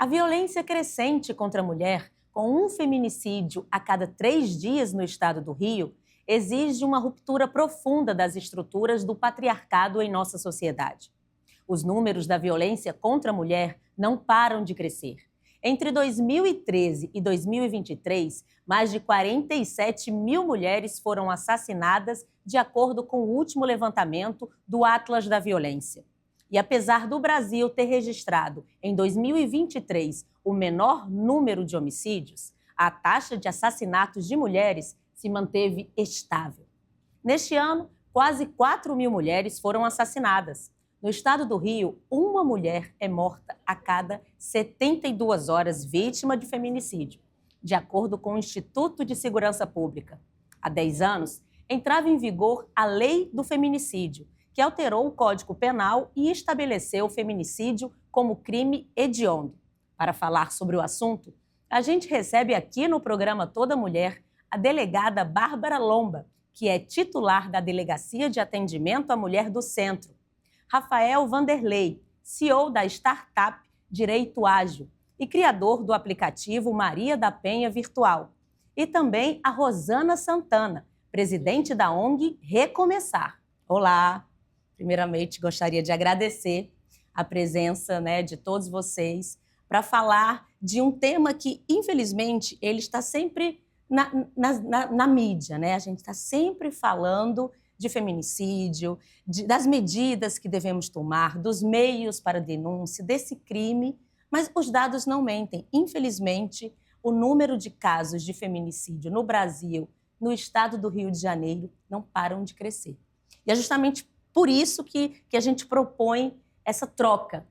A violência crescente contra a mulher, com um feminicídio a cada 3 dias no estado do Rio, exige uma ruptura profunda das estruturas do patriarcado em nossa sociedade. Os números da violência contra a mulher não param de crescer. Entre 2013 e 2023, mais de 47 mil mulheres foram assassinadas, de acordo com o último levantamento do Atlas da Violência. E apesar do Brasil ter registrado, em 2023, o menor número de homicídios, a taxa de assassinatos de mulheres se manteve estável. Neste ano, quase 4 mil mulheres foram assassinadas. No estado do Rio, uma mulher é morta a cada 72 horas vítima de feminicídio, de acordo com o Instituto de Segurança Pública. Há 10 anos, entrava em vigor a Lei do Feminicídio, que alterou o Código Penal e estabeleceu o feminicídio como crime hediondo. Para falar sobre o assunto, a gente recebe aqui no programa Toda Mulher a delegada Bárbara Lomba, que é titular da Delegacia de Atendimento à Mulher do Centro, Rafael Vanderlei, CEO da startup Direito Ágil e criador do aplicativo Maria da Penha Virtual, e também a Rosana Santana, presidente da ONG Recomeçar. Olá! Primeiramente, gostaria de agradecer a presença, de todos vocês para falar de um tema que, infelizmente, ele está sempre na mídia, A gente está sempre falando de feminicídio, das medidas que devemos tomar, dos meios para denúncia desse crime, mas os dados não mentem. Infelizmente, o número de casos de feminicídio no Brasil, no estado do Rio de Janeiro, não param de crescer. E é justamente por isso que a gente propõe essa troca,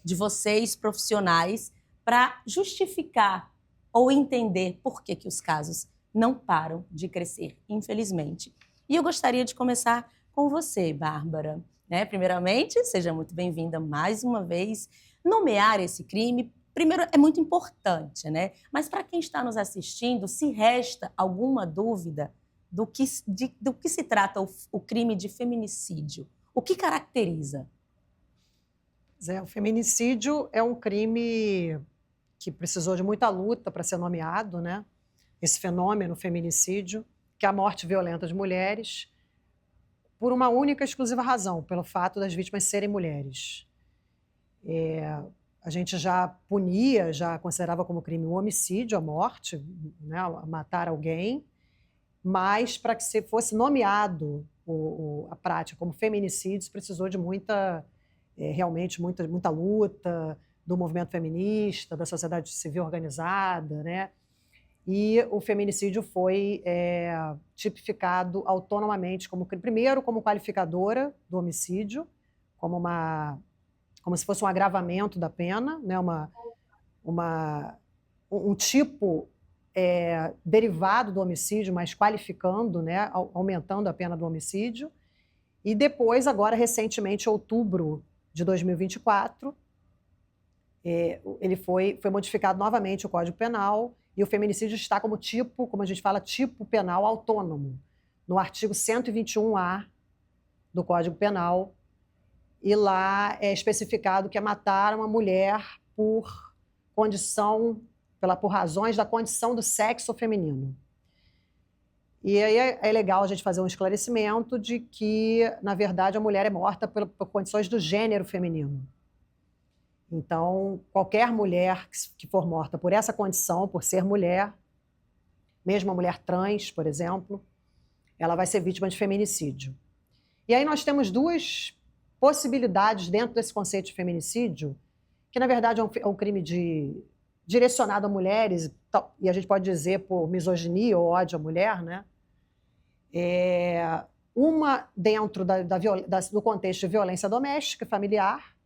de vocês, profissionais, para justificar ou entender por que os casos não param de crescer, infelizmente. E eu gostaria de começar com você, Bárbara. Primeiramente, seja muito bem-vinda mais uma vez. Nomear esse crime, primeiro, é muito importante, Mas para quem está nos assistindo, se resta alguma dúvida do que se trata o crime de feminicídio, o que caracteriza? O feminicídio é um crime que precisou de muita luta para ser nomeado, Esse fenômeno, feminicídio, que é a morte violenta de mulheres, por uma única e exclusiva razão, pelo fato das vítimas serem mulheres. A gente já punia, já considerava como crime o homicídio, a morte, matar alguém, mas para que se fosse nomeado a prática como feminicídio, precisou de realmente muita luta do movimento feminista, da sociedade civil organizada, E o feminicídio foi tipificado autonomamente primeiro como qualificadora do homicídio, como se fosse um agravamento da pena, um tipo derivado do homicídio, mas qualificando, aumentando a pena do homicídio. E depois, agora, recentemente, em outubro de 2024, ele foi modificado novamente o Código Penal, e o feminicídio está como a gente fala, tipo penal autônomo, no artigo 121A do Código Penal, e lá é especificado que é matar uma mulher por razões da condição do sexo feminino. E aí é legal a gente fazer um esclarecimento de que, na verdade, a mulher é morta por condições do gênero feminino. Então, qualquer mulher que for morta por essa condição, por ser mulher, mesmo a mulher trans, por exemplo, ela vai ser vítima de feminicídio. E aí nós temos duas possibilidades dentro desse conceito de feminicídio, que, na verdade, é um crime direcionado a mulheres, e a gente pode dizer por misoginia ou ódio à mulher, Uma dentro do contexto de violência doméstica e familiar.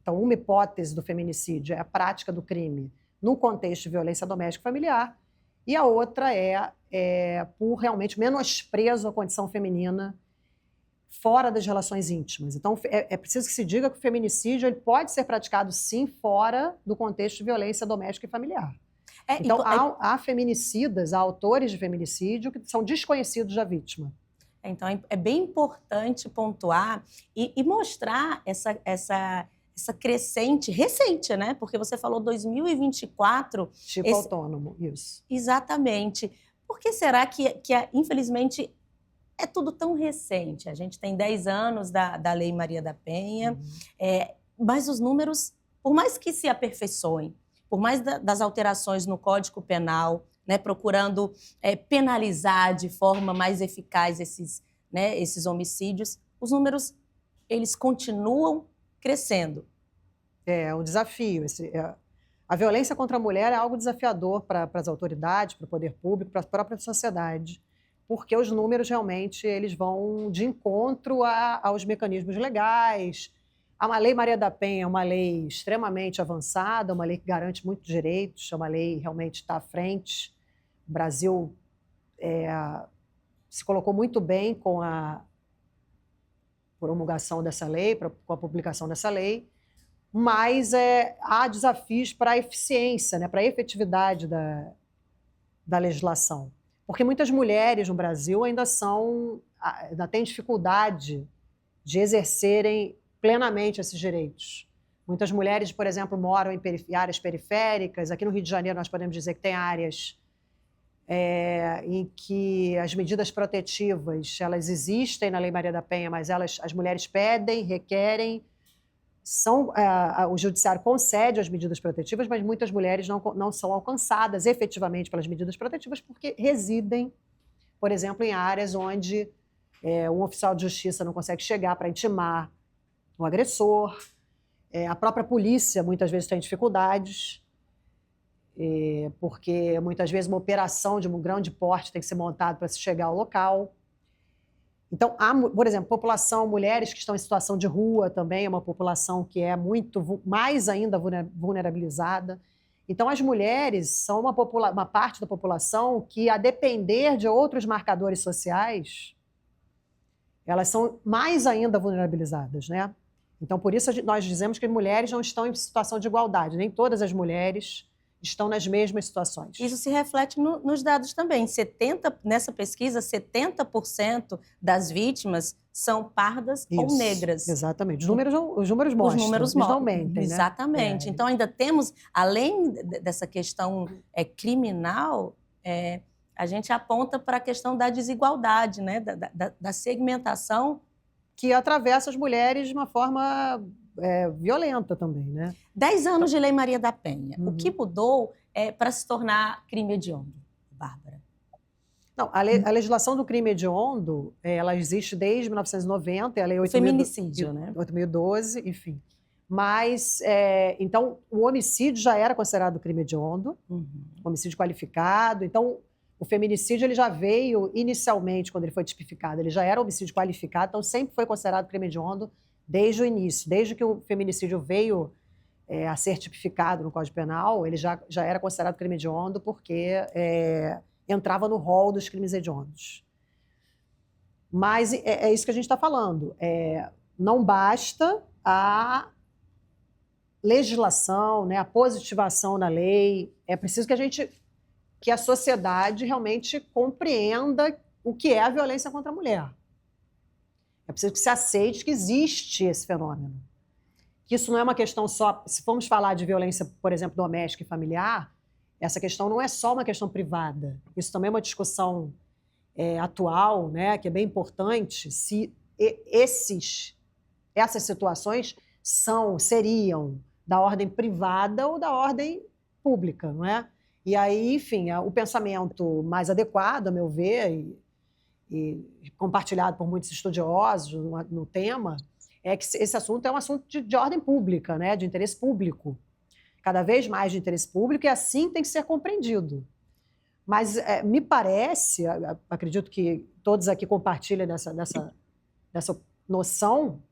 Então, uma hipótese do feminicídio é a prática do crime no contexto de violência doméstica e familiar, e a outra é por realmente menosprezo à condição feminina fora das relações íntimas. Então, é preciso que se diga que o feminicídio ele pode ser praticado, sim, fora do contexto de violência doméstica e familiar. Então, há feminicidas, há autores de feminicídio que são desconhecidos da vítima. Então, é bem importante pontuar e mostrar essa crescente, recente, né? Porque você falou 2024. Tipo autônomo, isso. Exatamente. Por que será que infelizmente, é tudo tão recente? A gente tem 10 anos da Lei Maria da Penha, mas os números, por mais que se aperfeiçoem, por mais das alterações no Código Penal, né, procurando penalizar de forma mais eficaz esses homicídios, os números eles continuam crescendo. É um desafio. A violência contra a mulher é algo desafiador para as autoridades, para o poder público, para a própria sociedade, porque os números realmente eles vão de encontro aos mecanismos legais. A Lei Maria da Penha é uma lei extremamente avançada, uma lei que garante muitos direitos, é uma lei que realmente está à frente. O Brasil se colocou muito bem com a promulgação dessa lei, com a publicação dessa lei, mas há desafios para a eficiência, né, para a efetividade da legislação. Porque muitas mulheres no Brasil ainda têm dificuldade de exercerem plenamente esses direitos. Muitas mulheres, por exemplo, moram em áreas periféricas. Aqui no Rio de Janeiro nós podemos dizer que tem áreas em que as medidas protetivas elas existem na Lei Maria da Penha, mas as mulheres pedem, requerem, o judiciário concede as medidas protetivas, mas muitas mulheres não são alcançadas efetivamente pelas medidas protetivas porque residem, por exemplo, em áreas onde um oficial de justiça não consegue chegar para intimar o agressor, a própria polícia muitas vezes tem dificuldades, porque muitas vezes uma operação de um grande porte tem que ser montada para se chegar ao local. Então, por exemplo, mulheres que estão em situação de rua também é uma população que é mais ainda vulnerabilizada. Então, as mulheres são uma parte da população que, a depender de outros marcadores sociais, elas são mais ainda vulnerabilizadas, né? Então, por isso nós dizemos que mulheres não estão em situação de igualdade, nem todas as mulheres estão nas mesmas situações. Isso se reflete nos dados também. Nessa pesquisa, 70% das vítimas são pardas ou negras. Exatamente. Os números mostram. Os números não mentem, exatamente. Né? Então, ainda temos, além dessa questão criminal, a gente aponta para a questão da desigualdade, né? da segmentação. Que atravessa as mulheres de uma forma violenta também, né? 10 anos de Lei Maria da Penha. O que mudou para se tornar crime hediondo, Bárbara? Não, a legislação do crime hediondo, ela existe desde 1990, a Lei 8.012, feminicídio, né? 8.012, enfim. Mas, então, o homicídio já era considerado crime hediondo, homicídio qualificado. Então, o feminicídio ele já veio, inicialmente, quando ele foi tipificado, ele já era homicídio qualificado, então sempre foi considerado crime hediondo desde o início. Desde que o feminicídio veio a ser tipificado no Código Penal, ele já era considerado crime hediondo porque entrava no rol dos crimes hediondos. Mas é isso que a gente está falando. Não basta a legislação, né, a positivação da lei. É preciso que a sociedade realmente compreenda o que é a violência contra a mulher. É preciso que se aceite que existe esse fenômeno. Que isso não é uma questão só... Se formos falar de violência, por exemplo, doméstica e familiar, essa questão não é só uma questão privada. Isso também é uma discussão atual, né, que é bem importante, se essas situações seriam da ordem privada ou da ordem pública, não é? E aí, enfim, o pensamento mais adequado, a meu ver, e compartilhado por muitos estudiosos no tema, é que esse assunto é um assunto de ordem pública, né, de interesse público. Cada vez mais de interesse público, e assim tem que ser compreendido. Mas me parece, acredito que todos aqui compartilham dessa noção,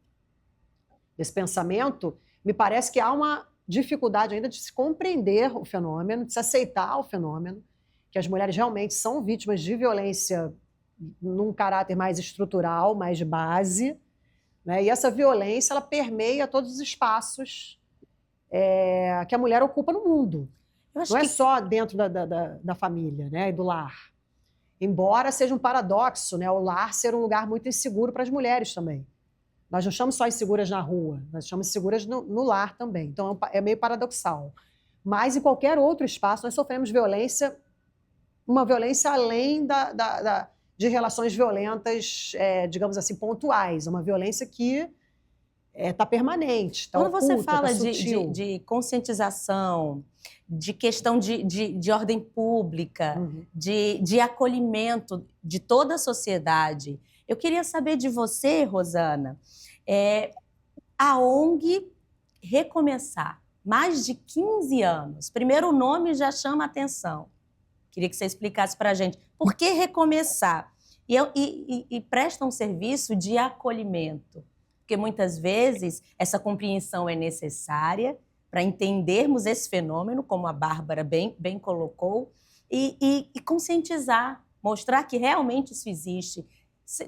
desse pensamento, me parece que há uma dificuldade ainda de se compreender o fenômeno, de se aceitar o fenômeno, que as mulheres realmente são vítimas de violência num caráter mais estrutural, mais de base, né? E essa violência ela permeia todos os espaços que a mulher ocupa no mundo. Não é só dentro da família, né, e do lar. Embora seja um paradoxo, né, o lar ser um lugar muito inseguro para as mulheres também. Nós não estamos só inseguras na rua, nós estamos seguras no lar também. Então, é meio paradoxal. Mas, em qualquer outro espaço, nós sofremos violência, uma violência além de relações violentas, digamos assim, pontuais. Uma violência que está permanente, está Quando oculta, você fala está sutil. de conscientização, de questão de ordem pública, de acolhimento de toda a sociedade, eu queria saber de você, Rosana, a ONG Recomeçar, mais de 15 anos. Primeiro, o nome já chama a atenção. Queria que você explicasse para a gente por que recomeçar. E presta um serviço de acolhimento, porque muitas vezes essa compreensão é necessária para entendermos esse fenômeno, como a Bárbara bem colocou, e conscientizar, mostrar que realmente isso existe,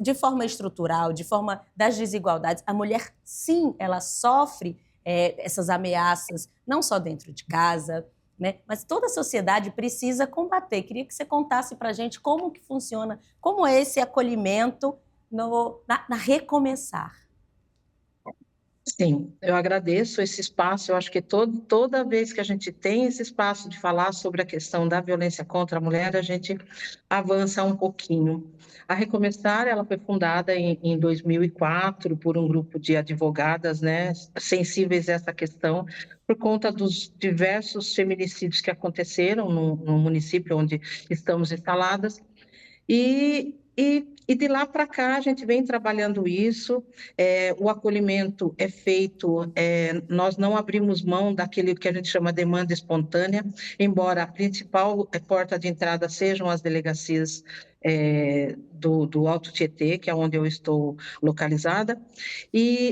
de forma estrutural, de forma das desigualdades. A mulher, sim, ela sofre essas ameaças, não só dentro de casa, né? Mas toda a sociedade precisa combater. Queria que você contasse para a gente como que funciona, como é esse acolhimento na Recomeçar. Sim, eu agradeço esse espaço. Eu acho que toda vez que a gente tem esse espaço de falar sobre a questão da violência contra a mulher, a gente avança um pouquinho. A Recomeçar, ela foi fundada em 2004 por um grupo de advogadas, né, sensíveis a essa questão, por conta dos diversos feminicídios que aconteceram no município onde estamos instaladas. E de lá para cá a gente vem trabalhando isso, o acolhimento é feito, nós não abrimos mão daquele que a gente chama demanda espontânea, embora a principal porta de entrada sejam as delegacias do Alto Tietê, que é onde eu estou localizada,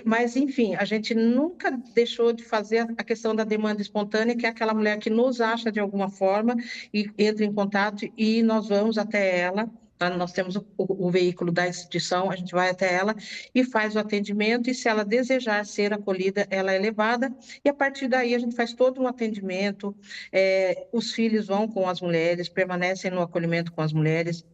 mas enfim, a gente nunca deixou de fazer a questão da demanda espontânea, que é aquela mulher que nos acha de alguma forma e entra em contato e nós vamos até ela. Nós temos o veículo da instituição, a gente vai até ela e faz o atendimento, e se ela desejar ser acolhida, ela é levada, e a partir daí a gente faz todo um atendimento, os filhos vão com as mulheres, permanecem no acolhimento com as mulheres,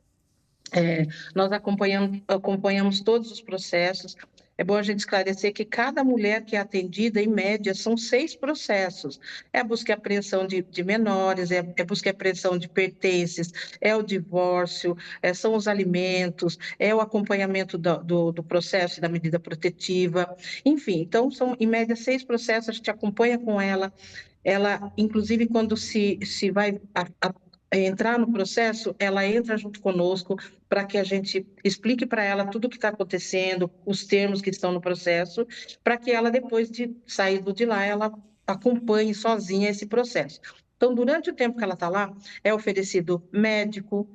nós acompanhamos todos os processos. É bom a gente esclarecer que cada mulher que é atendida, em média, são 6 processos. É a busca e apreensão de menores, é a busca e apreensão de pertences, é o divórcio, são os alimentos, é o acompanhamento do processo e da medida protetiva. Enfim, então, são, em média, 6 processos, a gente acompanha com ela. Ela, inclusive, quando se vai entrar no processo, ela entra junto conosco para que a gente explique para ela tudo o que está acontecendo, os termos que estão no processo, para que ela, depois de sair de lá, ela acompanhe sozinha esse processo. Então, durante o tempo que ela está lá, é oferecido médico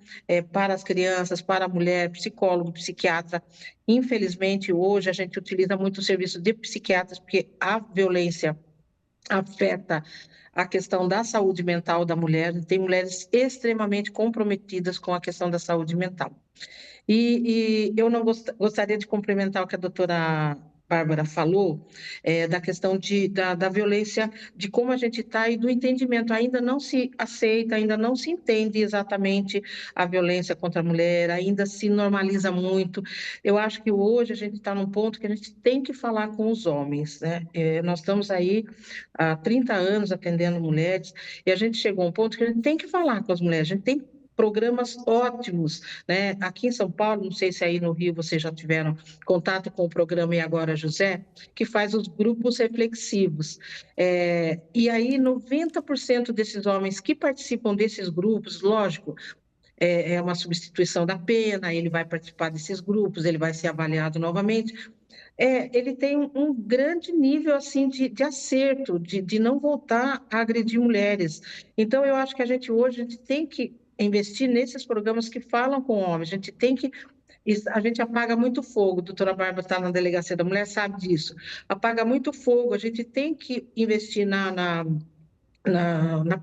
para as crianças, para a mulher, psicólogo, psiquiatra. Infelizmente, hoje a gente utiliza muito o serviço de psiquiatras, porque a violência afeta a questão da saúde mental da mulher. Tem mulheres extremamente comprometidas com a questão da saúde mental. E eu não gostaria de complementar o que a doutora Bárbara falou, da questão da violência, de como a gente está e do entendimento. Ainda não se aceita, ainda não se entende exatamente a violência contra a mulher, ainda se normaliza muito. Eu acho que hoje a gente está num ponto que a gente tem que falar com os homens, né? Nós estamos aí há 30 anos atendendo mulheres e a gente chegou a um ponto que a gente tem que falar com as mulheres, a gente tem programas ótimos, né? Aqui em São Paulo, não sei se aí no Rio vocês já tiveram contato com o programa E Agora José, que faz os grupos reflexivos. E aí 90% desses homens que participam desses grupos, lógico, é uma substituição da pena, ele vai participar desses grupos, ele vai ser avaliado novamente. Ele tem um grande nível assim de acerto, de não voltar a agredir mulheres. Então, eu acho que a gente hoje tem que investir nesses programas que falam com homens. A gente apaga muito fogo. A doutora Bárbara está na Delegacia da Mulher, sabe disso. Apaga muito fogo. A gente tem que investir na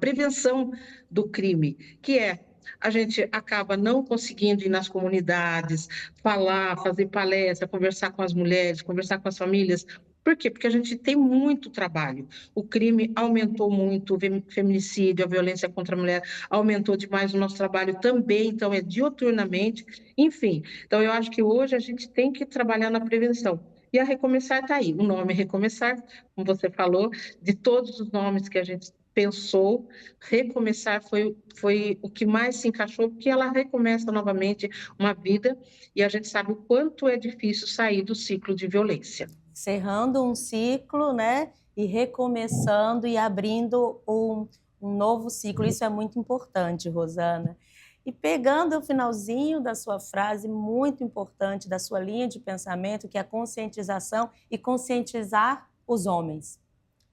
prevenção do crime, que a gente acaba não conseguindo ir nas comunidades, falar, fazer palestra, conversar com as mulheres, conversar com as famílias. Por quê? Porque a gente tem muito trabalho. O crime aumentou muito, o feminicídio, a violência contra a mulher aumentou demais, o nosso trabalho também, então diuturnamente. Enfim, então eu acho que hoje a gente tem que trabalhar na prevenção. E a Recomeçar está aí. O nome Recomeçar, como você falou, de todos os nomes que a gente pensou, Recomeçar foi o que mais se encaixou, porque ela recomeça novamente uma vida e a gente sabe o quanto é difícil sair do ciclo de violência. Encerrando um ciclo, né? E recomeçando e abrindo um novo ciclo. Isso é muito importante, Rosana. E pegando o finalzinho da sua frase, muito importante, da sua linha de pensamento, que é a conscientização e conscientizar os homens.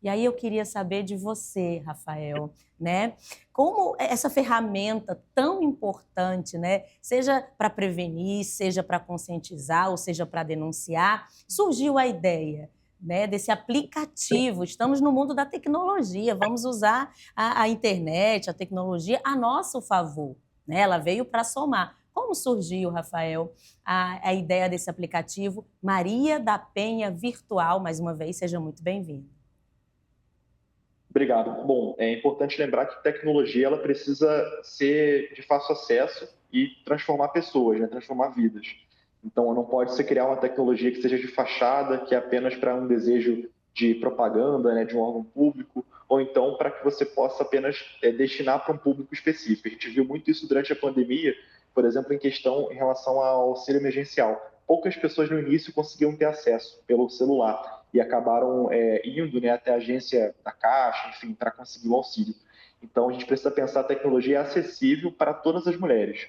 E aí eu queria saber de você, Rafael, né? Como essa ferramenta tão importante, né? Seja para prevenir, seja para conscientizar, ou seja para denunciar, surgiu a ideia, né, desse aplicativo. Estamos no mundo da tecnologia, vamos usar a internet, a tecnologia a nosso favor, né? Ela veio para somar. Como surgiu, Rafael, a ideia desse aplicativo Maria da Penha Virtual? Mais uma vez, seja muito bem-vindo. Obrigado. Bom, é importante lembrar que tecnologia ela precisa ser de fácil acesso e transformar pessoas, né? Transformar vidas. Então, não pode se criar uma tecnologia que seja de fachada, que é apenas para um desejo de propaganda, né, de um órgão público, ou então para que você possa apenas destinar para um público específico. A gente viu muito isso durante a pandemia, por exemplo, em relação ao auxílio emergencial. Poucas pessoas no início conseguiam ter acesso pelo celular e acabaram indo, né, até a agência da Caixa, enfim, para conseguir o auxílio. Então, a gente precisa pensar a tecnologia acessível para todas as mulheres.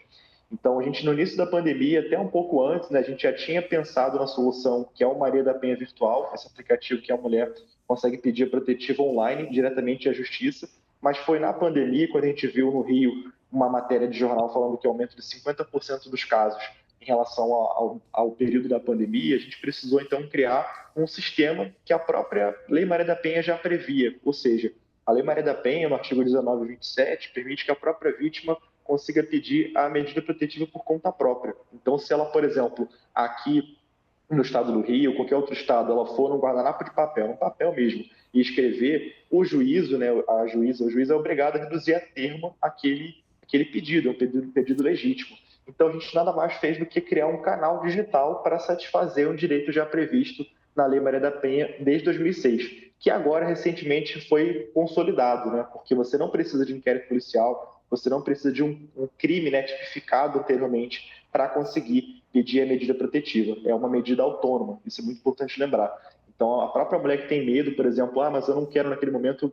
Então, a gente, no início da pandemia, até um pouco antes, né, a gente já tinha pensado na solução que é o Maria da Penha Virtual, esse aplicativo que a mulher consegue pedir a protetiva online diretamente à Justiça, mas foi na pandemia, quando a gente viu no Rio uma matéria de jornal falando que aumento de 50% dos casos em relação ao período da pandemia, a gente precisou, então, criar um sistema que a própria Lei Maria da Penha já previa, ou seja, a Lei Maria da Penha, no artigo 1927, permite que a própria vítima consiga pedir a medida protetiva por conta própria. Então, se ela, por exemplo, aqui no estado do Rio, qualquer outro estado, ela for num guardanapo de papel, no papel mesmo, e escrever, o juízo, né, o juiz é obrigado a reduzir a termo aquele pedido, é um pedido legítimo. Então, a gente nada mais fez do que criar um canal digital para satisfazer um direito já previsto na Lei Maria da Penha desde 2006, que agora, recentemente, foi consolidado, né, porque você não precisa de inquérito policial, você não precisa de um crime, né, tipificado anteriormente para conseguir pedir a medida protetiva. É uma medida autônoma, isso é muito importante lembrar. Então, a própria mulher que tem medo, por exemplo, mas eu não quero naquele momento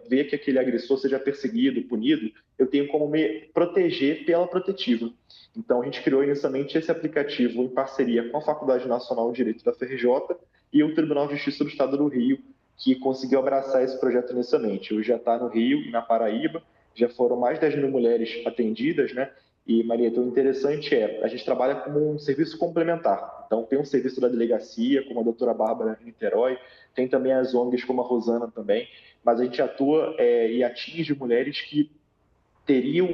ver que aquele agressor seja perseguido, punido, eu tenho como me proteger pela protetiva. Então, a gente criou inicialmente esse aplicativo em parceria com a Faculdade Nacional de Direito da FRJ e o Tribunal de Justiça do Estado do Rio, que conseguiu abraçar esse projeto inicialmente. Hoje já está no Rio e na Paraíba, já foram mais de 10 mil mulheres atendidas, né? E, Maria, o interessante a gente trabalha como um serviço complementar. Então, tem um serviço da delegacia, como a doutora Bárbara em Niterói, tem também as ONGs, como a Rosana também, mas a gente atua e atinge mulheres que teriam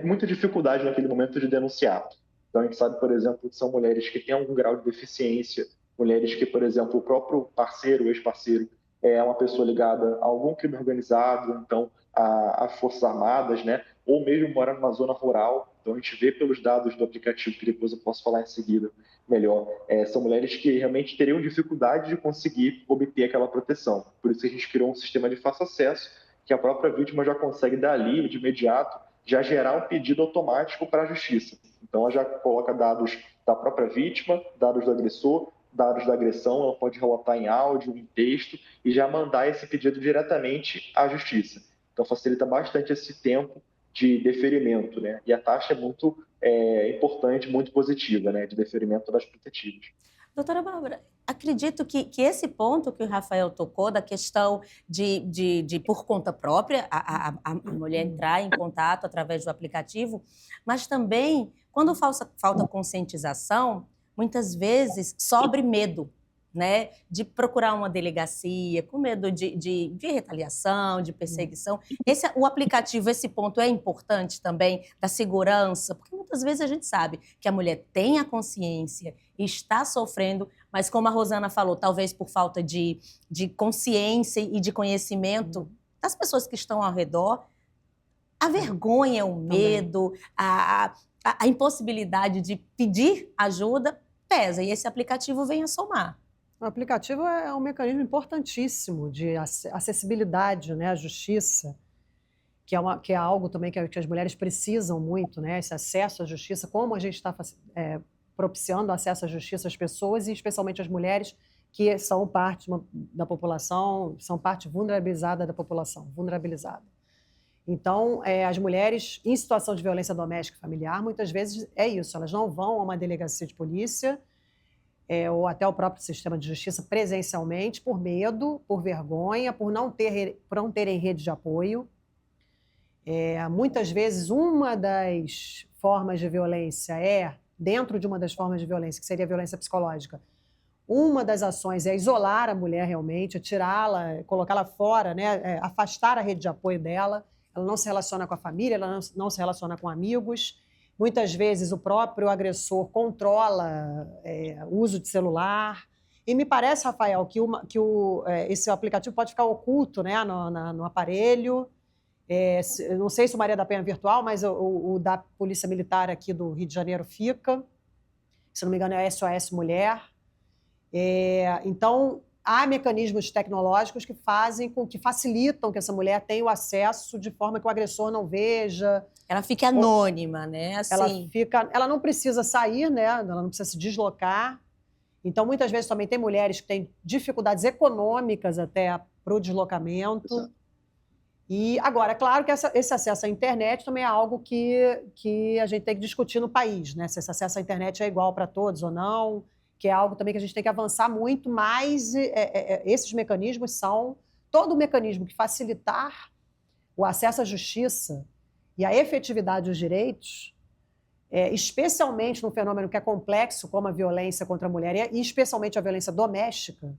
muita dificuldade naquele momento de denunciar. Então, a gente sabe, por exemplo, que são mulheres que têm algum grau de deficiência, mulheres que, por exemplo, o próprio parceiro, o ex-parceiro, é uma pessoa ligada a algum crime organizado, então, às Forças Armadas, né? Ou mesmo mora numa zona rural. Então, a gente vê pelos dados do aplicativo, que depois eu posso falar em seguida melhor, são mulheres que realmente teriam dificuldade de conseguir obter aquela proteção. Por isso, a gente criou um sistema de fácil acesso, que a própria vítima já consegue dali, de imediato, já gerar um pedido automático para a justiça. Então, ela já coloca dados da própria vítima, dados do agressor, dados da agressão, ela pode relatar em áudio, em texto, e já mandar esse pedido diretamente à justiça. Então, facilita bastante esse tempo de deferimento, né? E a taxa é muito importante, muito positiva, né? De deferimento das protetivas. Doutora Bárbara, acredito que esse ponto que o Rafael tocou, da questão de por conta própria, a mulher entrar em contato através do aplicativo, mas também, quando falta conscientização, muitas vezes sobre medo, né, de procurar uma delegacia, com medo de retaliação, de perseguição. O aplicativo, esse ponto é importante também, da segurança, porque muitas vezes a gente sabe que a mulher tem a consciência e está sofrendo, mas como a Rosana falou, talvez por falta de consciência e de conhecimento das pessoas que estão ao redor, a vergonha, o medo, a impossibilidade de pedir ajuda pesa, e esse aplicativo vem a somar. O aplicativo é um mecanismo importantíssimo de acessibilidade, né, à justiça, que é algo também que as mulheres precisam muito, né, esse acesso à justiça, como a gente está propiciando acesso à justiça às pessoas, e especialmente às mulheres, que são parte da população, são parte vulnerabilizada da população, vulnerabilizada. Então, as mulheres em situação de violência doméstica e familiar, muitas vezes é isso, elas não vão a uma delegacia de polícia, ou até o próprio sistema de justiça presencialmente, por medo, por vergonha, por não terem rede de apoio. Muitas vezes, uma das formas de violência dentro de uma das formas de violência, que seria a violência psicológica, uma das ações é isolar a mulher realmente, tirá-la, colocá-la fora, né, afastar a rede de apoio dela. Ela não se relaciona com a família, ela não se relaciona com amigos. Muitas vezes o próprio agressor controla o uso de celular. E me parece, Rafael, que esse aplicativo pode ficar oculto, né, no aparelho. Não sei se o Maria da Penha é virtual, mas o da Polícia Militar aqui do Rio de Janeiro fica. Se não me engano, é SOS Mulher. Então, há mecanismos tecnológicos que facilitam que essa mulher tenha o acesso de forma que o agressor não veja. Ela fica anônima, né? Assim. Ela não precisa sair, né? Ela não precisa se deslocar. Então, muitas vezes também tem mulheres que têm dificuldades econômicas até para o deslocamento. Exato. E agora, claro que esse acesso à internet também é algo que a gente tem que discutir no país, né? Se esse acesso à internet é igual para todos ou não, que é algo também que a gente tem que avançar muito, mas esses mecanismos são todo o mecanismo que facilitar o acesso à justiça e a efetividade dos direitos, especialmente num fenômeno que é complexo, como a violência contra a mulher, e especialmente a violência doméstica,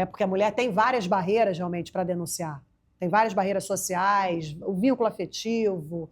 porque a mulher tem várias barreiras realmente para denunciar. Tem várias barreiras sociais, o vínculo afetivo,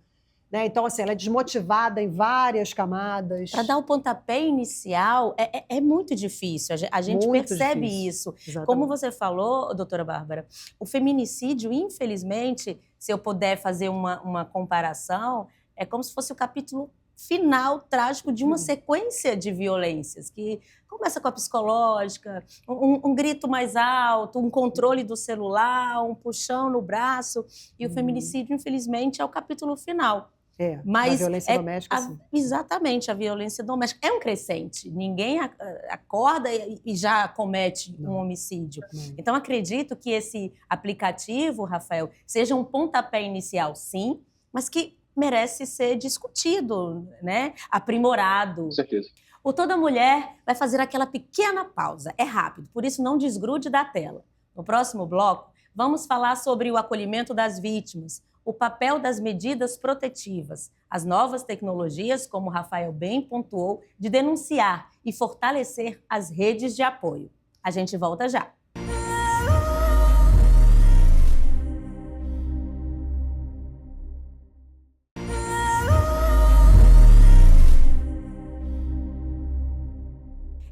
né? Então, assim, ela é desmotivada em várias camadas. Para dar o pontapé inicial é muito difícil, a gente Muito percebe difícil. isso. Exatamente. Como você falou, doutora Bárbara, o feminicídio, infelizmente, se eu puder fazer uma comparação, é como se fosse o capítulo final trágico de uma sequência de violências, que começa com a psicológica, um grito mais alto, um controle do celular, um puxão no braço, e o feminicídio, infelizmente, é o capítulo final. Mas a violência doméstica, sim. Exatamente, a violência doméstica é um crescente. Ninguém acorda e já comete um homicídio. Não. Então, acredito que esse aplicativo, Rafael, seja um pontapé inicial, sim, mas que merece ser discutido, né? Aprimorado. Com certeza. O Toda Mulher vai fazer aquela pequena pausa. É rápido, por isso não desgrude da tela. No próximo bloco, vamos falar sobre o acolhimento das vítimas, o papel das medidas protetivas, as novas tecnologias, como o Rafael bem pontuou, de denunciar e fortalecer as redes de apoio. A gente volta já.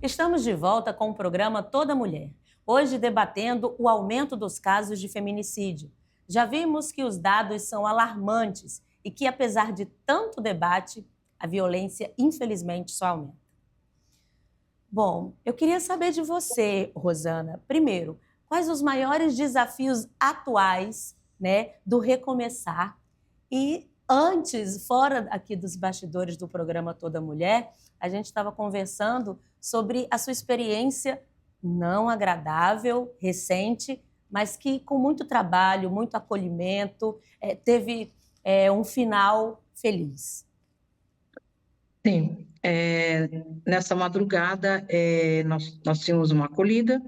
Estamos de volta com o programa Toda Mulher, hoje debatendo o aumento dos casos de feminicídio. Já vimos que os dados são alarmantes e que, apesar de tanto debate, a violência, infelizmente, só aumenta. Bom, eu queria saber de você, Rosana, primeiro, quais os maiores desafios atuais, né, do recomeçar? E antes, fora aqui dos bastidores do programa Toda Mulher, a gente estava conversando sobre a sua experiência não agradável, recente, mas que com muito trabalho, muito acolhimento, teve um final feliz. Sim, nessa madrugada nós tínhamos uma acolhida,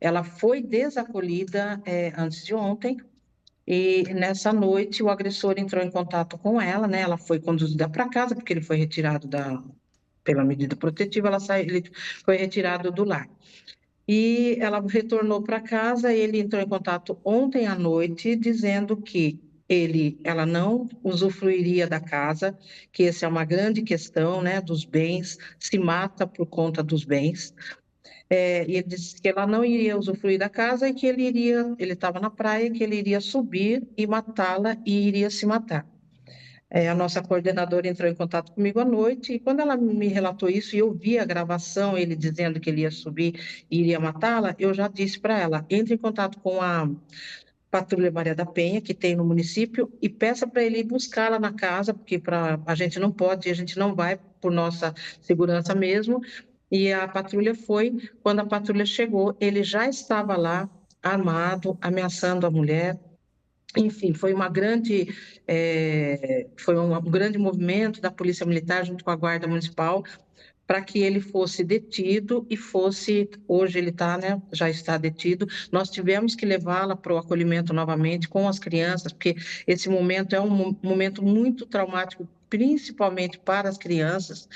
ela foi desacolhida antes de ontem, e nessa noite o agressor entrou em contato com ela, né? Ela foi conduzida para casa, porque ele foi retirado pela medida protetiva, ele foi retirado do lar. E ela retornou para casa, ele entrou em contato ontem à noite, dizendo que ela não usufruiria da casa, que essa é uma grande questão, né, dos bens, se mata por conta dos bens. E ele disse que ela não iria usufruir da casa e que ele estava na praia, que ele iria subir e matá-la e iria se matar. A nossa coordenadora entrou em contato comigo à noite e quando ela me relatou isso e eu vi a gravação, ele dizendo que ele ia subir e iria matá-la, eu já disse para ela, entre em contato com a Patrulha Maria da Penha, que tem no município, e peça para ele ir buscá-la na casa, porque a gente não pode, a gente não vai por nossa segurança mesmo. E a patrulha foi, quando a patrulha chegou, ele já estava lá, armado, ameaçando a mulher. Enfim, foi um grande movimento da Polícia Militar junto com a Guarda Municipal para que ele fosse detido e hoje ele está, né, já está detido. Nós tivemos que levá-la para o acolhimento novamente com as crianças, porque esse momento é um momento muito traumático, principalmente para as crianças,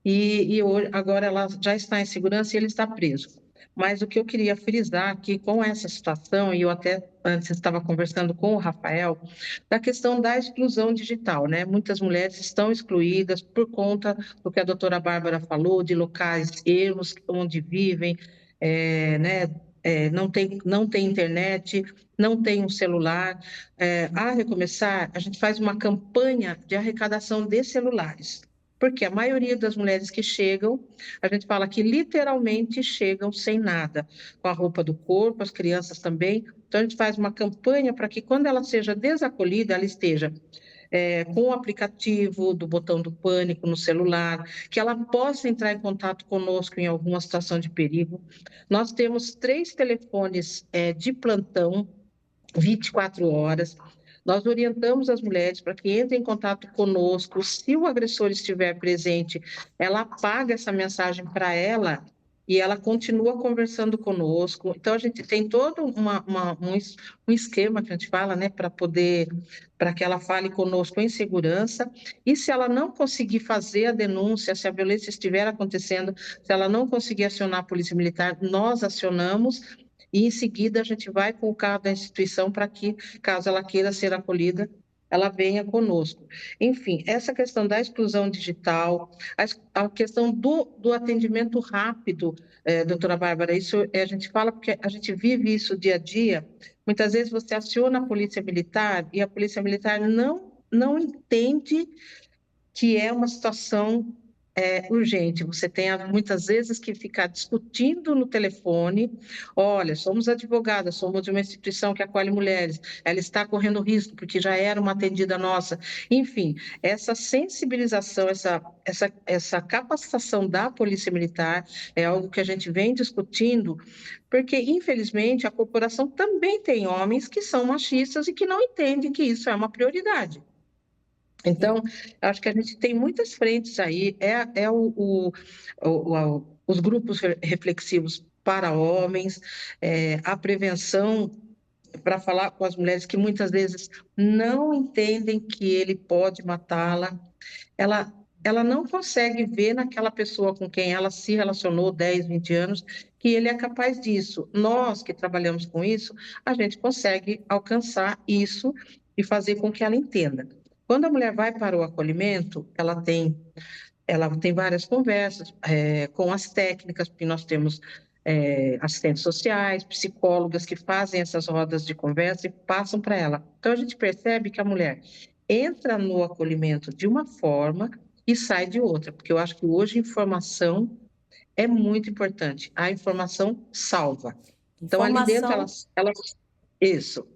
e hoje, agora ela já está em segurança e ele está preso. Mas o que eu queria frisar aqui com essa situação, e eu até antes estava conversando com o Rafael, da questão da exclusão digital, né? Muitas mulheres estão excluídas por conta do que a doutora Bárbara falou, de locais ermos onde vivem, né? Não tem internet, não tem um celular. A Recomeçar, a gente faz uma campanha de arrecadação de celulares. Porque a maioria das mulheres que chegam, a gente fala que literalmente chegam sem nada, com a roupa do corpo, as crianças também. Então, a gente faz uma campanha para que, quando ela seja desacolhida, ela esteja com o aplicativo do botão do pânico no celular, que ela possa entrar em contato conosco em alguma situação de perigo. Nós temos 3 telefones de plantão, 24 horas. Nós orientamos as mulheres para que entrem em contato conosco. Se o agressor estiver presente, ela apaga essa mensagem para ela e ela continua conversando conosco. Então, a gente tem todo um esquema que a gente fala, né, para que ela fale conosco em segurança. E se ela não conseguir fazer a denúncia, se a violência estiver acontecendo, se ela não conseguir acionar a Polícia Militar, nós acionamos e, em seguida, a gente vai com o carro da instituição para que, caso ela queira ser acolhida, ela venha conosco. Enfim, essa questão da exclusão digital, a questão do atendimento rápido, doutora Bárbara, isso a gente fala porque a gente vive isso dia a dia. Muitas vezes você aciona a Polícia Militar e a Polícia Militar não entende que é uma situação urgente. Você tem muitas vezes que ficar discutindo no telefone. Olha, somos advogadas, somos de uma instituição que acolhe mulheres, ela está correndo risco porque já era uma atendida nossa. Enfim, essa sensibilização, essa capacitação da Polícia Militar é algo que a gente vem discutindo, porque, infelizmente, a corporação também tem homens que são machistas e que não entendem que isso é uma prioridade. Então, acho que a gente tem muitas frentes aí, os grupos reflexivos para homens, a prevenção para falar com as mulheres que muitas vezes não entendem que ele pode matá-la. Ela não consegue ver naquela pessoa com quem ela se relacionou 10, 20 anos que ele é capaz disso. Nós que trabalhamos com isso, a gente consegue alcançar isso e fazer com que ela entenda. Quando a mulher vai para o acolhimento, ela tem várias conversas com as técnicas, porque nós temos assistentes sociais, psicólogas que fazem essas rodas de conversa e passam para ela. Então, a gente percebe que a mulher entra no acolhimento de uma forma e sai de outra, porque eu acho que hoje informação é muito importante. A informação salva. Então, ali dentro,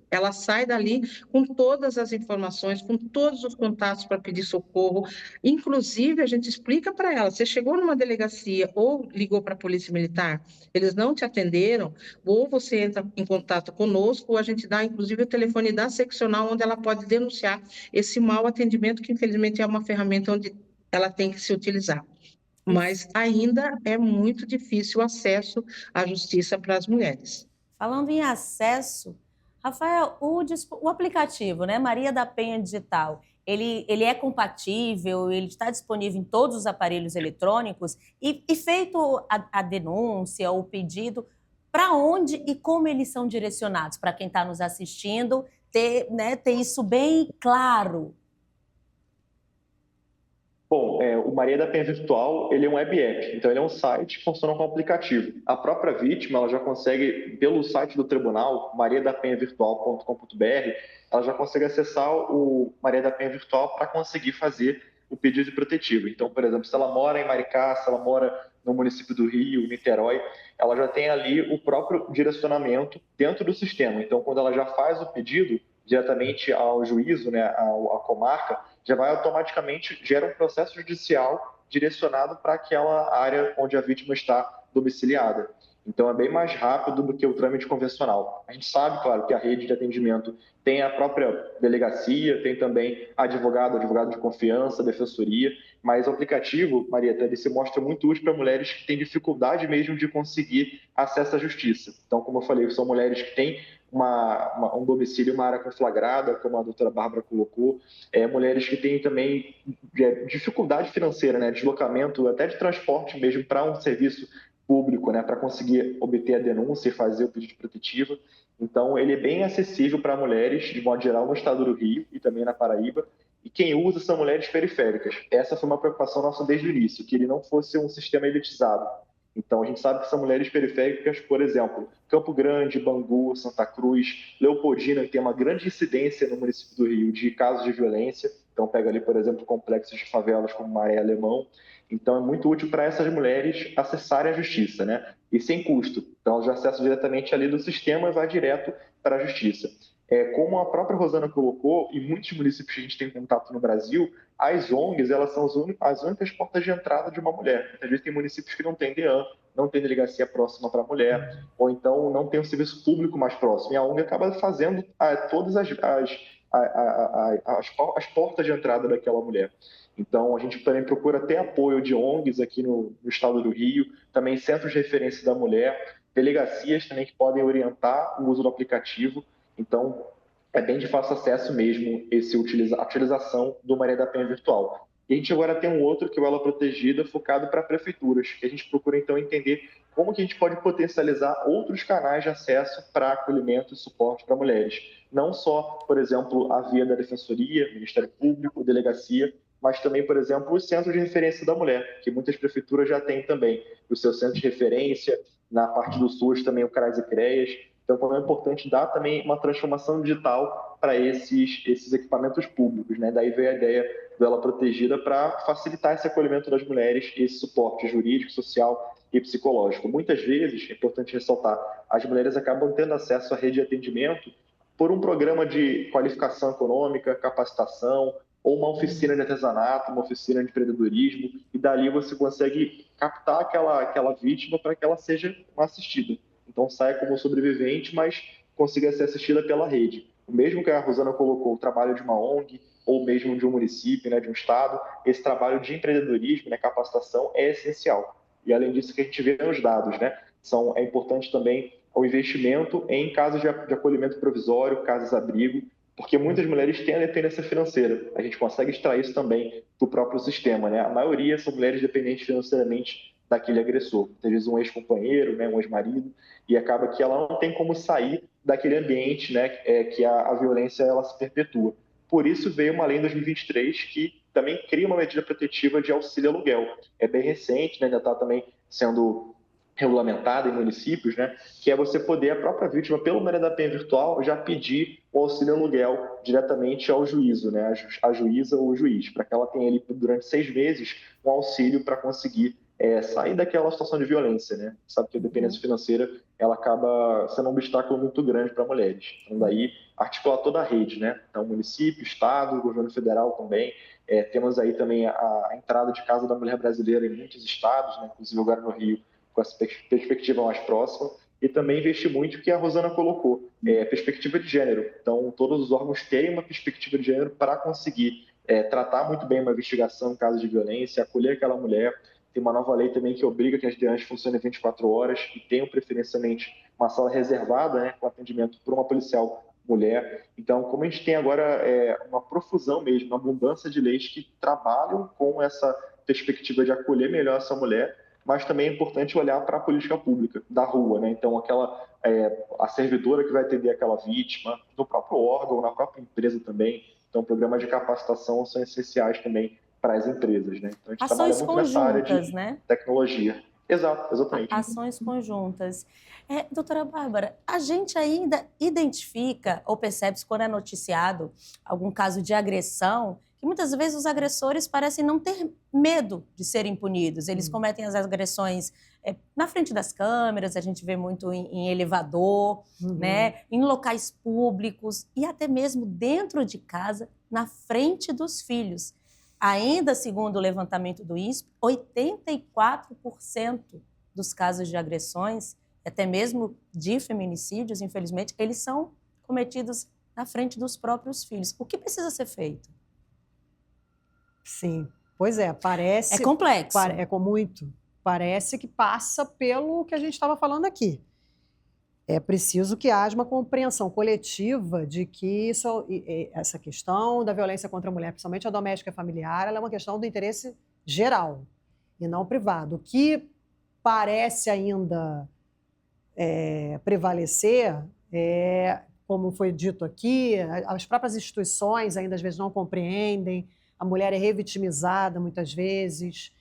ela sai dali com todas as informações, com todos os contatos para pedir socorro. Inclusive, a gente explica para ela, você chegou numa delegacia ou ligou para a Polícia Militar, eles não te atenderam, ou você entra em contato conosco, ou a gente dá, inclusive, o telefone da seccional, onde ela pode denunciar esse mau atendimento, que, infelizmente, é uma ferramenta onde ela tem que se utilizar. Mas ainda é muito difícil o acesso à justiça para as mulheres. Falando em acesso, Rafael, o aplicativo, né, Maria da Penha Digital, ele é compatível, ele está disponível em todos os aparelhos eletrônicos e feito a denúncia, o pedido, para onde e como eles são direcionados? Para quem está nos assistindo, ter isso bem claro. Bom, o Maria da Penha Virtual, ele é um web app, então ele é um site que funciona como aplicativo. A própria vítima, ela já consegue, pelo site do tribunal, mariadapenhavirtual.com.br, ela já consegue acessar o Maria da Penha Virtual para conseguir fazer o pedido de protetivo. Então, por exemplo, se ela mora em Maricá, se ela mora no município do Rio, Niterói, ela já tem ali o próprio direcionamento dentro do sistema. Então, quando ela já faz o pedido diretamente ao juízo, né, à comarca, já vai automaticamente, gera um processo judicial direcionado para aquela área onde a vítima está domiciliada. Então, é bem mais rápido do que o trâmite convencional. A gente sabe, claro, que a rede de atendimento tem a própria delegacia, tem também advogado de confiança, defensoria, mas o aplicativo, Marieta, ele se mostra muito útil para mulheres que têm dificuldade mesmo de conseguir acesso à justiça. Então, como eu falei, são mulheres que têm um domicílio, uma área conflagrada, como a doutora Bárbara colocou, mulheres que têm também dificuldade financeira, né, deslocamento, até de transporte mesmo para um serviço público, né, para conseguir obter a denúncia e fazer o pedido de protetiva. Então, ele é bem acessível para mulheres, de modo geral, no estado do Rio e também na Paraíba, e quem usa são mulheres periféricas. Essa foi uma preocupação nossa desde o início, que ele não fosse um sistema elitizado. Então, a gente sabe que são mulheres periféricas, por exemplo, Campo Grande, Bangu, Santa Cruz, Leopoldina, que tem uma grande incidência no município do Rio de casos de violência. Então, pega ali, por exemplo, complexos de favelas como Maré Alemão. Então, é muito útil para essas mulheres acessarem a justiça, né? E sem custo. Então, elas já acessam diretamente ali do sistema e vai direto para a justiça. Como a própria Rosana colocou, em muitos municípios que a gente tem contato no Brasil, as ONGs, elas são as únicas portas de entrada de uma mulher. Muitas vezes tem municípios que não tem DEAN, não tem delegacia próxima para a mulher, ou então não tem um serviço público mais próximo. E a ONG acaba fazendo todas as portas de entrada daquela mulher. Então, a gente também procura ter apoio de ONGs aqui no estado do Rio, também centros de referência da mulher, delegacias também que podem orientar o uso do aplicativo. Então, é bem de fácil acesso mesmo a utilização do Maria da Penha Virtual. E a gente agora tem um outro, que é o Ela Protegida, focado para prefeituras, que a gente procura então entender como que a gente pode potencializar outros canais de acesso para acolhimento e suporte para mulheres. Não só, por exemplo, a via da Defensoria, Ministério Público, delegacia, mas também, por exemplo, os centros de referência da mulher, que muitas prefeituras já têm também o seu centro de referência, na parte do SUS também o CRAS e CREAS. Então, como é importante dar também uma transformação digital para esses equipamentos públicos, né? Daí veio a ideia do Ela Protegida para facilitar esse acolhimento das mulheres, esse suporte jurídico, social e psicológico. Muitas vezes, é importante ressaltar, as mulheres acabam tendo acesso à rede de atendimento por um programa de qualificação econômica, capacitação, ou uma oficina de artesanato, uma oficina de empreendedorismo, e dali você consegue captar aquela vítima para que ela seja assistida. Então, saia como sobrevivente, mas consiga ser assistida pela rede. O mesmo que a Rosana colocou, o trabalho de uma ONG, ou mesmo de um município, né, de um estado, esse trabalho de empreendedorismo, né, capacitação, é essencial. E, além disso, que a gente vê nos dados, né, é importante também o investimento em casas de acolhimento provisório, casas-abrigo, porque muitas mulheres têm a dependência financeira. A gente consegue extrair isso também do próprio sistema, né? A maioria são mulheres dependentes financeiramente daquele agressor. Às vezes um ex-companheiro, né, um ex-marido, e acaba que ela não tem como sair daquele ambiente, né, que a violência ela se perpetua. Por isso veio uma lei em 2023 que também cria uma medida protetiva de auxílio aluguel. É bem recente, né, ainda está também sendo regulamentada em municípios, né, que é você poder, a própria vítima, pelo Maria da Penha Virtual, já pedir o auxílio aluguel diretamente ao juízo, né, a juíza ou o juiz, para que ela tenha ali durante 6 meses um auxílio para conseguir sair daquela situação de violência, né? Sabe que a dependência financeira ela acaba sendo um obstáculo muito grande para mulheres. Então, daí, articular toda a rede, né? Então, município, estado, governo federal também. Temos aí também a entrada de Casa da Mulher Brasileira em muitos estados, né? Inclusive agora no Rio, com essa perspectiva mais próxima. E também investir muito, que a Rosana colocou, perspectiva de gênero. Então, todos os órgãos terem uma perspectiva de gênero para conseguir tratar muito bem uma investigação em caso de violência, acolher aquela mulher. Tem uma nova lei também que obriga que as DEANs funcionem 24 horas e tenham preferencialmente uma sala reservada, né, com atendimento por uma policial mulher. Então, como a gente tem agora uma profusão mesmo, uma abundância de leis que trabalham com essa perspectiva de acolher melhor essa mulher, mas também é importante olhar para a política pública da rua, né? Então, a servidora que vai atender aquela vítima, no próprio órgão, na própria empresa também. Então, programas de capacitação são essenciais também para as empresas, né? Então, a gente Ações trabalha muito nessa área conjuntas, de né? tecnologia. Exato, exatamente. Ações conjuntas. Doutora Bárbara, a gente ainda identifica ou percebe quando é noticiado algum caso de agressão, que muitas vezes os agressores parecem não ter medo de serem punidos. Eles cometem as agressões na frente das câmeras, a gente vê muito em elevador, né? Em locais públicos e até mesmo dentro de casa, na frente dos filhos. Ainda segundo o levantamento do INSPE, 84% dos casos de agressões, até mesmo de feminicídios, infelizmente, eles são cometidos na frente dos próprios filhos. O que precisa ser feito? Sim, pois é, parece... É complexo. Muito. Parece que passa pelo que a gente estava falando aqui. É preciso que haja uma compreensão coletiva de que essa questão da violência contra a mulher, principalmente a doméstica e a familiar, ela é uma questão do interesse geral e não privado. O que parece ainda prevalecer como foi dito aqui, as próprias instituições ainda às vezes não compreendem, a mulher é revitimizada muitas vezes,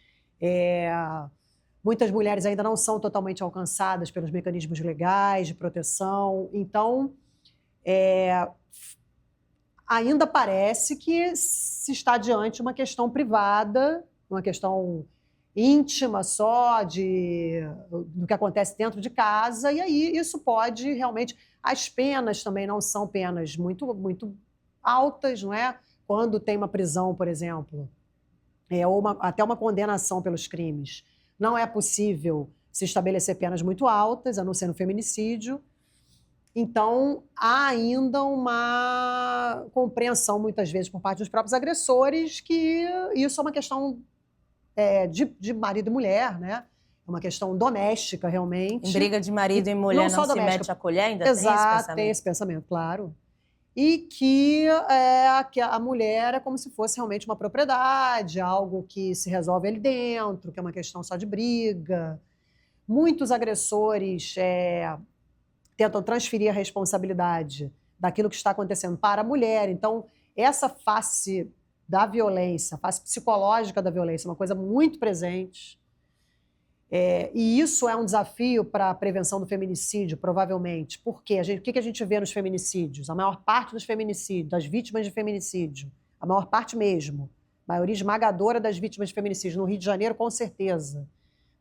muitas mulheres ainda não são totalmente alcançadas pelos mecanismos legais de proteção. Então, ainda parece que se está diante de uma questão privada, uma questão íntima só do que acontece dentro de casa, e aí isso pode realmente... As penas também não são penas muito, muito altas, não é? Quando tem uma prisão, por exemplo, ou até uma condenação pelos crimes. Não é possível se estabelecer penas muito altas, a não ser no feminicídio. Então, há ainda uma compreensão, muitas vezes, por parte dos próprios agressores, que isso é uma questão de marido e mulher, né? É uma questão doméstica, realmente. Em briga de marido e mulher não se mete a colher, ainda tem esse pensamento? Tem esse pensamento, claro. E que a mulher é como se fosse realmente uma propriedade, algo que se resolve ali dentro, que é uma questão só de briga. Muitos agressores tentam transferir a responsabilidade daquilo que está acontecendo para a mulher. Então, essa face da violência, a face psicológica da violência, é uma coisa muito presente. E isso é um desafio para a prevenção do feminicídio, provavelmente. Por quê? O que a gente vê nos feminicídios? A maior parte dos feminicídios, das vítimas de feminicídio, a maior parte mesmo, a maioria esmagadora das vítimas de feminicídio, no Rio de Janeiro, com certeza.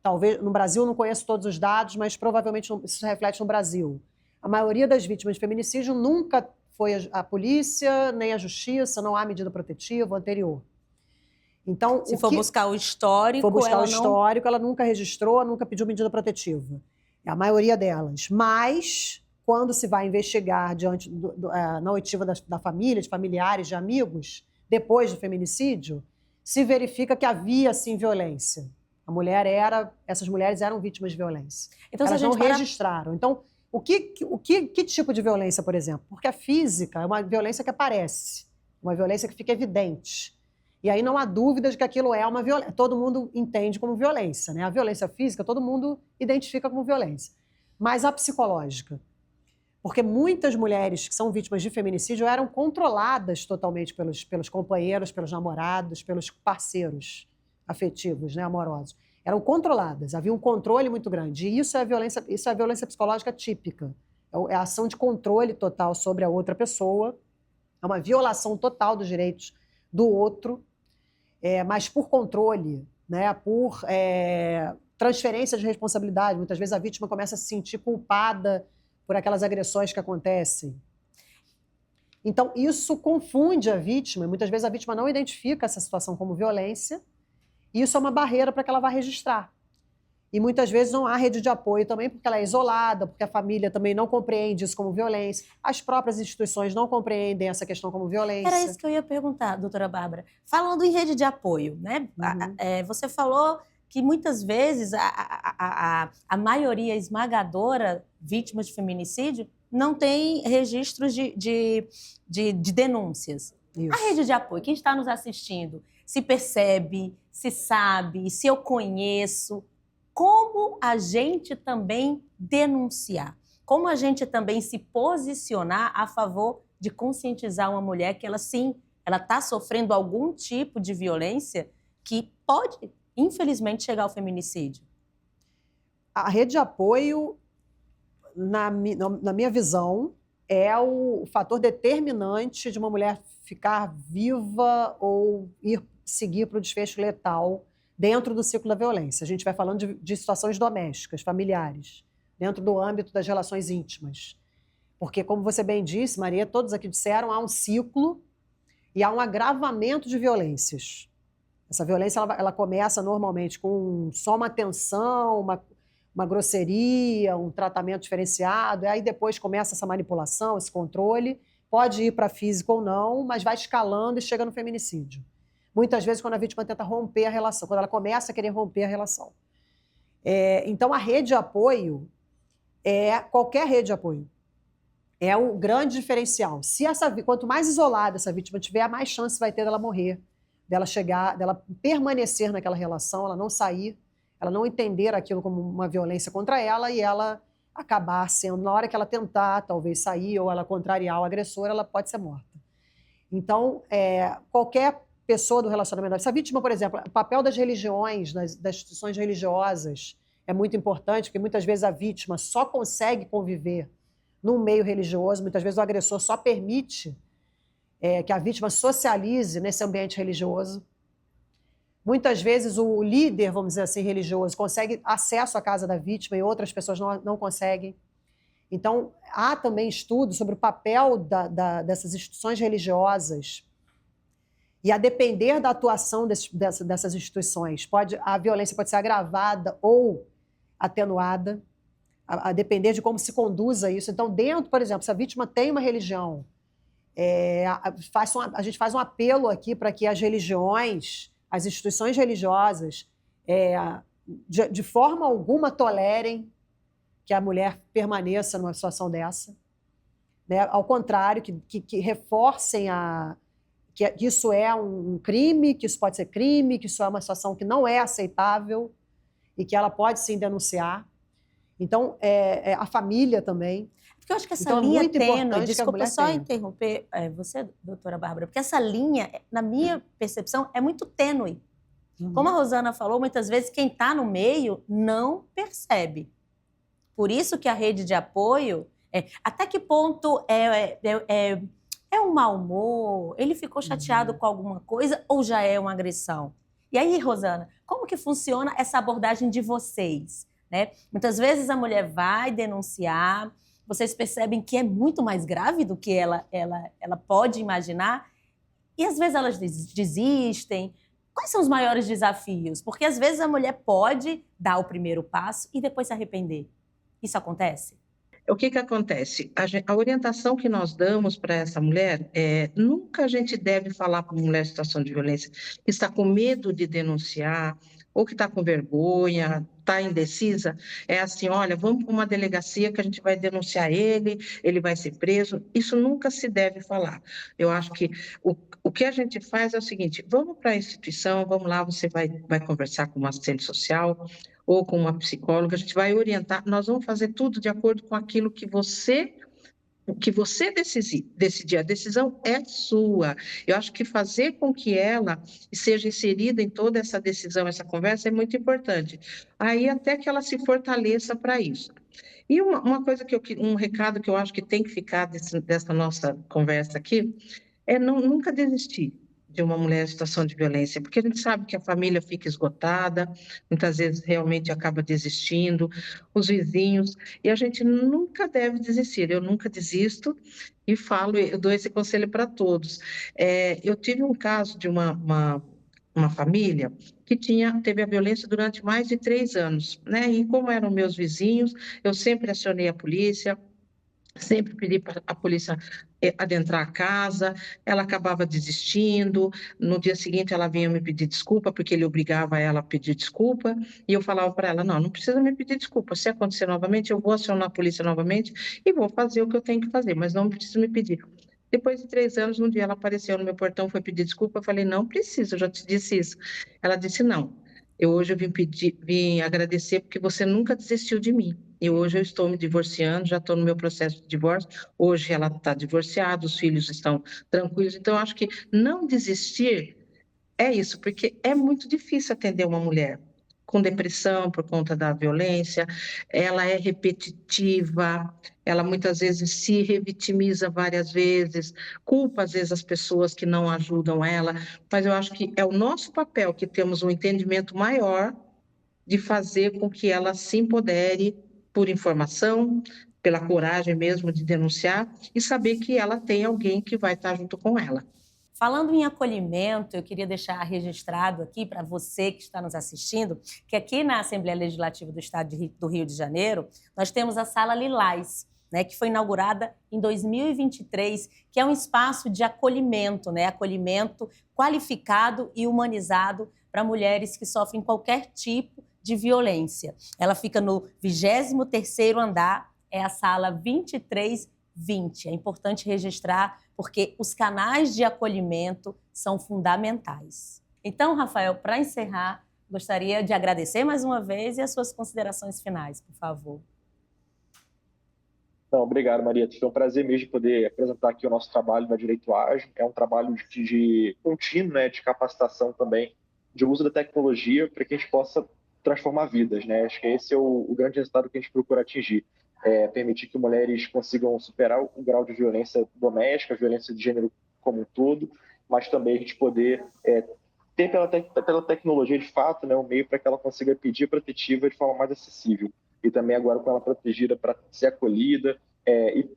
Talvez no Brasil, eu não conheço todos os dados, mas provavelmente isso se reflete no Brasil. A maioria das vítimas de feminicídio nunca foi a polícia, nem a justiça, não há medida protetiva anterior. Então, se for buscar o histórico, ela nunca registrou, nunca pediu medida protetiva. É a maioria delas. Mas, quando se vai investigar na oitiva da família, de familiares, de amigos, depois do feminicídio, se verifica que havia, sim, violência. Essas mulheres eram vítimas de violência. Então, elas não registraram. Então, que tipo de violência, por exemplo? Porque a física é uma violência que aparece, uma violência que fica evidente. E aí não há dúvida de que aquilo é uma violência. Todo mundo entende como violência, né? A violência física todo mundo identifica como violência. Mas a psicológica. Porque muitas mulheres que são vítimas de feminicídio eram controladas totalmente pelos companheiros, pelos namorados, pelos parceiros afetivos, né, amorosos. Eram controladas, havia um controle muito grande. E isso é a violência psicológica típica. É a ação de controle total sobre a outra pessoa. É uma violação total dos direitos do outro. Mas por controle, né, por transferência de responsabilidade. Muitas vezes a vítima começa a se sentir culpada por aquelas agressões que acontecem. Então, isso confunde a vítima. Muitas vezes a vítima não identifica essa situação como violência, e isso é uma barreira para que ela vá registrar. E muitas vezes não há rede de apoio também, porque ela é isolada, porque a família também não compreende isso como violência, as próprias instituições não compreendem essa questão como violência. Era isso que eu ia perguntar, doutora Bárbara. Falando em rede de apoio, né? Você falou que muitas vezes a maioria esmagadora vítimas de feminicídio não tem registros de denúncias. Isso. A rede de apoio, quem está nos assistindo, se percebe, se sabe, se eu conheço, como a gente também denunciar, como a gente também se posicionar a favor de conscientizar uma mulher que ela sim ela está sofrendo algum tipo de violência que pode, infelizmente, chegar ao feminicídio. A rede de apoio, na minha visão, é o fator determinante de uma mulher ficar viva ou seguir para o desfecho letal dentro do ciclo da violência. A gente vai falando de situações domésticas, familiares, dentro do âmbito das relações íntimas. Porque, como você bem disse, Maria, todos aqui disseram, há um ciclo e há um agravamento de violências. Essa violência ela começa normalmente com só uma tensão, uma grosseria, um tratamento diferenciado, e aí depois começa essa manipulação, esse controle, pode ir para físico ou não, mas vai escalando e chega no feminicídio. Muitas vezes, quando a vítima tenta romper a relação, quando ela começa a querer romper a relação. Então, a rede de apoio, qualquer rede de apoio, é o grande diferencial. Quanto mais isolada essa vítima tiver, mais chance vai ter dela morrer, dela permanecer naquela relação, ela não sair, ela não entender aquilo como uma violência contra ela e ela acabar sendo, na hora que ela tentar talvez sair ou ela contrariar o agressor, ela pode ser morta. Então, qualquer pessoa do relacionamento, essa vítima, por exemplo, o papel das religiões, das instituições religiosas é muito importante, porque muitas vezes a vítima só consegue conviver num meio religioso, muitas vezes o agressor só permite que a vítima socialize nesse ambiente religioso. Muitas vezes o líder, vamos dizer assim, religioso, consegue acesso à casa da vítima e outras pessoas não conseguem. Então, há também estudos sobre o papel dessas instituições religiosas e, a depender da atuação dessas instituições, a violência pode ser agravada ou atenuada, a depender de como se conduza isso. Então, por exemplo, se a vítima tem uma religião, a gente faz um apelo aqui para que as religiões, as instituições religiosas, de forma alguma tolerem que a mulher permaneça numa situação dessa. Né? Ao contrário, que reforcem que isso é um crime, que isso pode ser crime, que isso é uma situação que não é aceitável e que ela pode sim denunciar. Então, a família também. Porque eu acho que essa linha muito tênue, desculpa só tenha. interromper você, doutora Bárbara, porque essa linha, na minha percepção, é muito tênue. Como a Rosana falou, muitas vezes quem está no meio não percebe. Por isso que a rede de apoio, até que ponto é um mau humor, ele ficou chateado com alguma coisa ou já é uma agressão? E aí, Rosana, como que funciona essa abordagem de vocês? Né? Muitas vezes a mulher vai denunciar, vocês percebem que é muito mais grave do que ela pode imaginar e às vezes elas desistem. Quais são os maiores desafios? Porque às vezes a mulher pode dar o primeiro passo e depois se arrepender. Isso acontece? O que acontece? A orientação que nós damos para essa mulher nunca a gente deve falar para uma mulher em situação de violência que está com medo de denunciar ou que está com vergonha, está indecisa, assim, olha, vamos para uma delegacia que a gente vai denunciar ele vai ser preso. Isso nunca se deve falar. Eu acho que o que a gente faz é o seguinte, vamos para a instituição, vamos lá, você vai conversar com uma assistente social ou com uma psicóloga, a gente vai orientar, nós vamos fazer tudo de acordo com aquilo que você decidir, a decisão é sua. Eu acho que fazer com que ela seja inserida em toda essa decisão, essa conversa é muito importante. Aí até que ela se fortaleça para isso. E uma coisa um recado que eu acho que tem que ficar dessa nossa conversa aqui é nunca desistir de uma mulher em situação de violência, porque a gente sabe que a família fica esgotada, muitas vezes realmente acaba desistindo, os vizinhos, e a gente nunca deve desistir. Eu nunca desisto e eu dou esse conselho para todos. Eu tive um caso de uma família que teve a violência durante mais de 3 anos, né? E como eram meus vizinhos, eu sempre acionei a polícia, sempre pedi para a polícia adentrar a casa, ela acabava desistindo, no dia seguinte ela vinha me pedir desculpa, porque ele obrigava ela a pedir desculpa, e eu falava para ela, não precisa me pedir desculpa, se acontecer novamente, eu vou acionar a polícia novamente e vou fazer o que eu tenho que fazer, mas não precisa me pedir. Depois de 3 anos, um dia ela apareceu no meu portão, foi pedir desculpa, eu falei, não precisa, eu já te disse isso. Ela disse, não, hoje eu vim agradecer porque você nunca desistiu de mim. e hoje eu estou me divorciando, já estou no meu processo de divórcio. Hoje ela está divorciada, os filhos estão tranquilos. Então, eu acho que não desistir é isso, porque é muito difícil atender uma mulher com depressão por conta da violência, ela é repetitiva, ela muitas vezes se revitimiza várias vezes, culpa às vezes as pessoas que não ajudam ela, mas eu acho que é o nosso papel que temos um entendimento maior de fazer com que ela se empodere por informação, pela coragem mesmo de denunciar e saber que ela tem alguém que vai estar junto com ela. Falando em acolhimento, eu queria deixar registrado aqui para você que está nos assistindo, que aqui na Assembleia Legislativa do Estado do Rio de Janeiro, nós temos a Sala Lilás, né, que foi inaugurada em 2023, que é um espaço de acolhimento, né, acolhimento qualificado e humanizado para mulheres que sofrem qualquer tipo de violência. Ela fica no 23º andar, é a Sala 2320. É importante registrar porque os canais de acolhimento são fundamentais. Então, Rafael, para encerrar, gostaria de agradecer mais uma vez e as suas considerações finais, por favor. Então, obrigado, Maria. Foi um prazer mesmo poder apresentar aqui o nosso trabalho da Direito Ágil. É um trabalho de contínuo, né, de capacitação também, de uso da tecnologia para que a gente possa transformar vidas, né? Acho que esse é o grande resultado que a gente procura atingir. Permitir que mulheres consigam superar o grau de violência doméstica, violência de gênero como um todo, mas também a gente poder ter pela tecnologia, de fato, né, um meio para que ela consiga pedir protetiva de forma mais acessível. E também agora com ela protegida para ser acolhida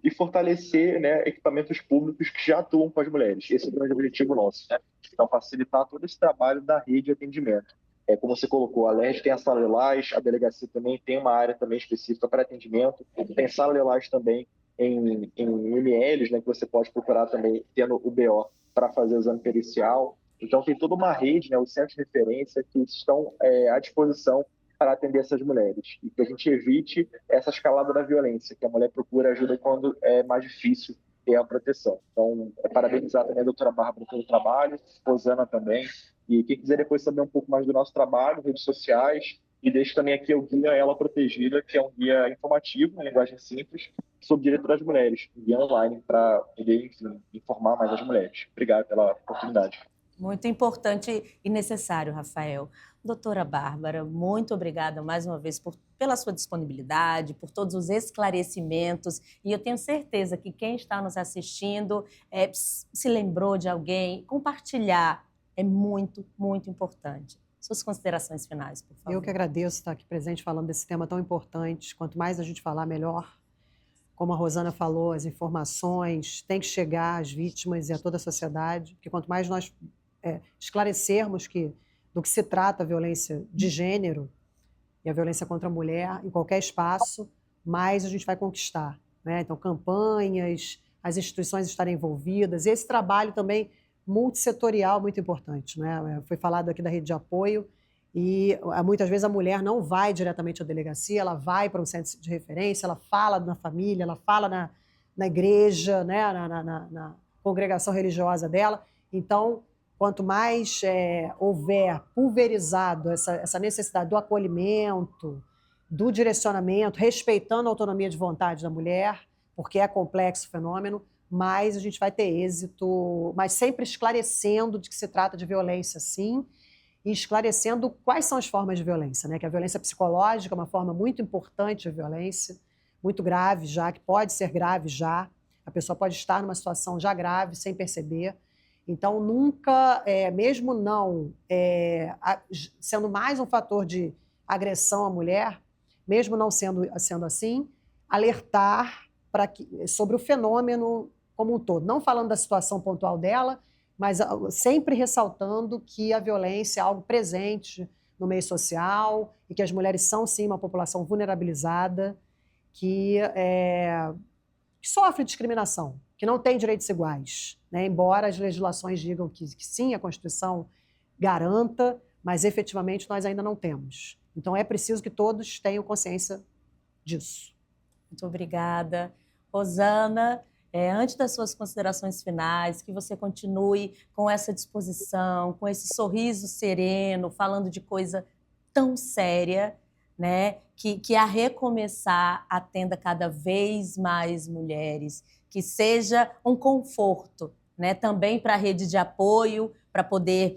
e fortalecer, né, equipamentos públicos que já atuam com as mulheres. Esse é o grande objetivo nosso, né? Então, facilitar todo esse trabalho da rede de atendimento. Como você colocou, a LERJ tem a sala Lilás, a delegacia também tem uma área também específica para atendimento, tem sala Lilás também em MLs, né, que você pode procurar também tendo o BO para fazer o exame pericial. Então tem toda uma rede, né, os centros de referência que estão à disposição para atender essas mulheres e que a gente evite essa escalada da violência, que a mulher procura ajuda quando é mais difícil ter a proteção. Então, parabenizar também a doutora Bárbara pelo trabalho, Rosana também. E quem quiser depois saber um pouco mais do nosso trabalho, redes sociais, e deixo também aqui o Guia Ela Protegida, que é um guia informativo, em linguagem simples, sobre direito das mulheres, um guia online para poder, enfim, informar mais as mulheres. Obrigado pela oportunidade. Muito importante e necessário, Rafael. Doutora Bárbara, muito obrigada mais uma vez pela sua disponibilidade, por todos os esclarecimentos. E eu tenho certeza que quem está nos assistindo se lembrou de alguém. Compartilhar é muito, muito importante. Suas considerações finais, por favor. Eu que agradeço estar aqui presente falando desse tema tão importante. Quanto mais a gente falar, melhor. Como a Rosana falou, as informações têm que chegar às vítimas e a toda a sociedade, porque quanto mais nós esclarecermos do que se trata a violência de gênero e a violência contra a mulher em qualquer espaço, mais a gente vai conquistar, né? Então, campanhas, as instituições estarem envolvidas, e esse trabalho também multissetorial muito importante, né? Foi falado aqui da rede de apoio, e muitas vezes a mulher não vai diretamente à delegacia, ela vai para um centro de referência, ela fala na família, ela fala na igreja, né? na congregação religiosa dela. Então, quanto mais houver pulverizado essa necessidade do acolhimento, do direcionamento, respeitando a autonomia de vontade da mulher, porque é complexo o fenômeno, mais a gente vai ter êxito, mas sempre esclarecendo de que se trata de violência, sim, e esclarecendo quais são as formas de violência, né? Que a violência psicológica é uma forma muito importante de violência, muito grave já, que pode ser grave já, a pessoa pode estar numa situação já grave sem perceber. Então, nunca, mesmo não sendo mais um fator de agressão à mulher, mesmo não sendo assim, alertar sobre o fenômeno como um todo. Não falando da situação pontual dela, mas sempre ressaltando que a violência é algo presente no meio social e que as mulheres são, sim, uma população vulnerabilizada que sofre discriminação, que não tem direitos iguais, né? Embora as legislações digam que sim, a Constituição garanta, mas efetivamente nós ainda não temos. Então é preciso que todos tenham consciência disso. Muito obrigada. Rosana, antes das suas considerações finais, que você continue com essa disposição, com esse sorriso sereno, falando de coisa tão séria, né? Que a Recomeçar atenda cada vez mais mulheres, que seja um conforto, né? Também para a rede de apoio, para poder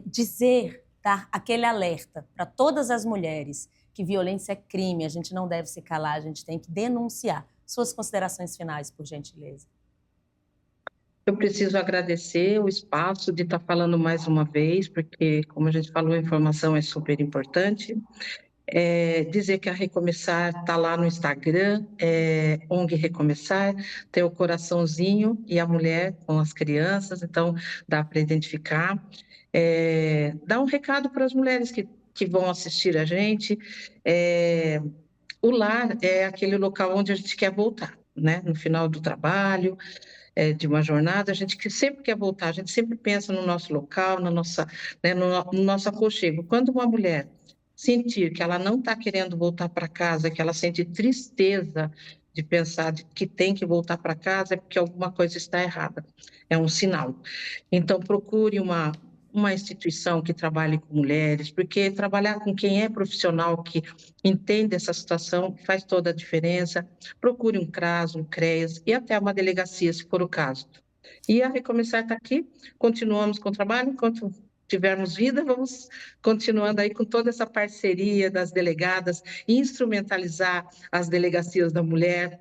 dizer, dar aquele alerta para todas as mulheres que violência é crime, a gente não deve se calar, a gente tem que denunciar. Suas considerações finais, por gentileza. Eu preciso agradecer o espaço de estar falando mais uma vez, porque, como a gente falou, a informação é super importante. Dizer que a Recomeçar está lá no Instagram, ONG Recomeçar, tem o coraçãozinho e a mulher com as crianças, então dá para identificar. Dar um recado para as mulheres que vão assistir a gente. O lar é aquele local onde a gente quer voltar, né? No final do trabalho, de uma jornada, a gente que sempre quer voltar, a gente sempre pensa no nosso local, na nossa, né, no nosso aconchego. Quando uma mulher sentir que ela não está querendo voltar para casa, que ela sente tristeza de pensar que tem que voltar para casa, é porque alguma coisa está errada, é um sinal. Então, procure uma instituição que trabalhe com mulheres, porque trabalhar com quem é profissional, que entende essa situação, faz toda a diferença. Procure um CRAS, um CREAS e até uma delegacia, se for o caso. E a Recomeçar está aqui, continuamos com o trabalho, enquanto tivermos vida, vamos continuando aí com toda essa parceria das delegadas, instrumentalizar as delegacias da mulher,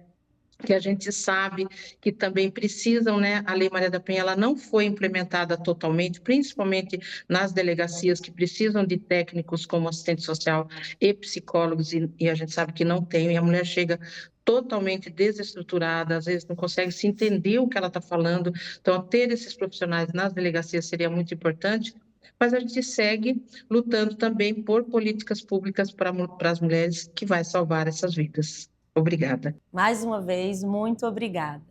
que a gente sabe que também precisam, né? A Lei Maria da Penha, ela não foi implementada totalmente, principalmente nas delegacias que precisam de técnicos como assistente social e psicólogos, e a gente sabe que não tem, e a mulher chega totalmente desestruturada, às vezes não consegue se entender o que ela está falando, então ter esses profissionais nas delegacias seria muito importante, mas a gente segue lutando também por políticas públicas para as mulheres que vai salvar essas vidas. Obrigada. Mais uma vez, muito obrigada.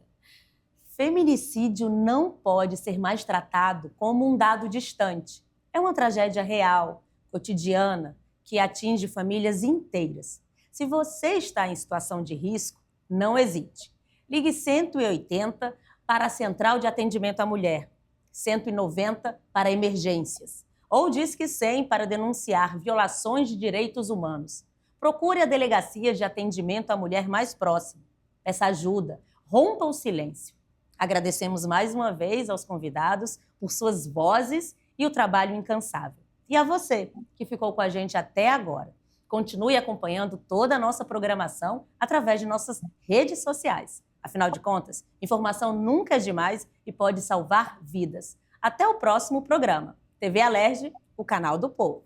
Feminicídio não pode ser mais tratado como um dado distante. É uma tragédia real, cotidiana, que atinge famílias inteiras. Se você está em situação de risco, não hesite. Ligue 180 para a Central de Atendimento à Mulher, 190 para emergências, ou Disque 100 para denunciar violações de direitos humanos. Procure a delegacia de atendimento à mulher mais próxima. Peça ajuda, rompa o silêncio. Agradecemos mais uma vez aos convidados por suas vozes e o trabalho incansável. E a você, que ficou com a gente até agora. Continue acompanhando toda a nossa programação através de nossas redes sociais. Afinal de contas, informação nunca é demais e pode salvar vidas. Até o próximo programa. TV Alerj, o canal do povo.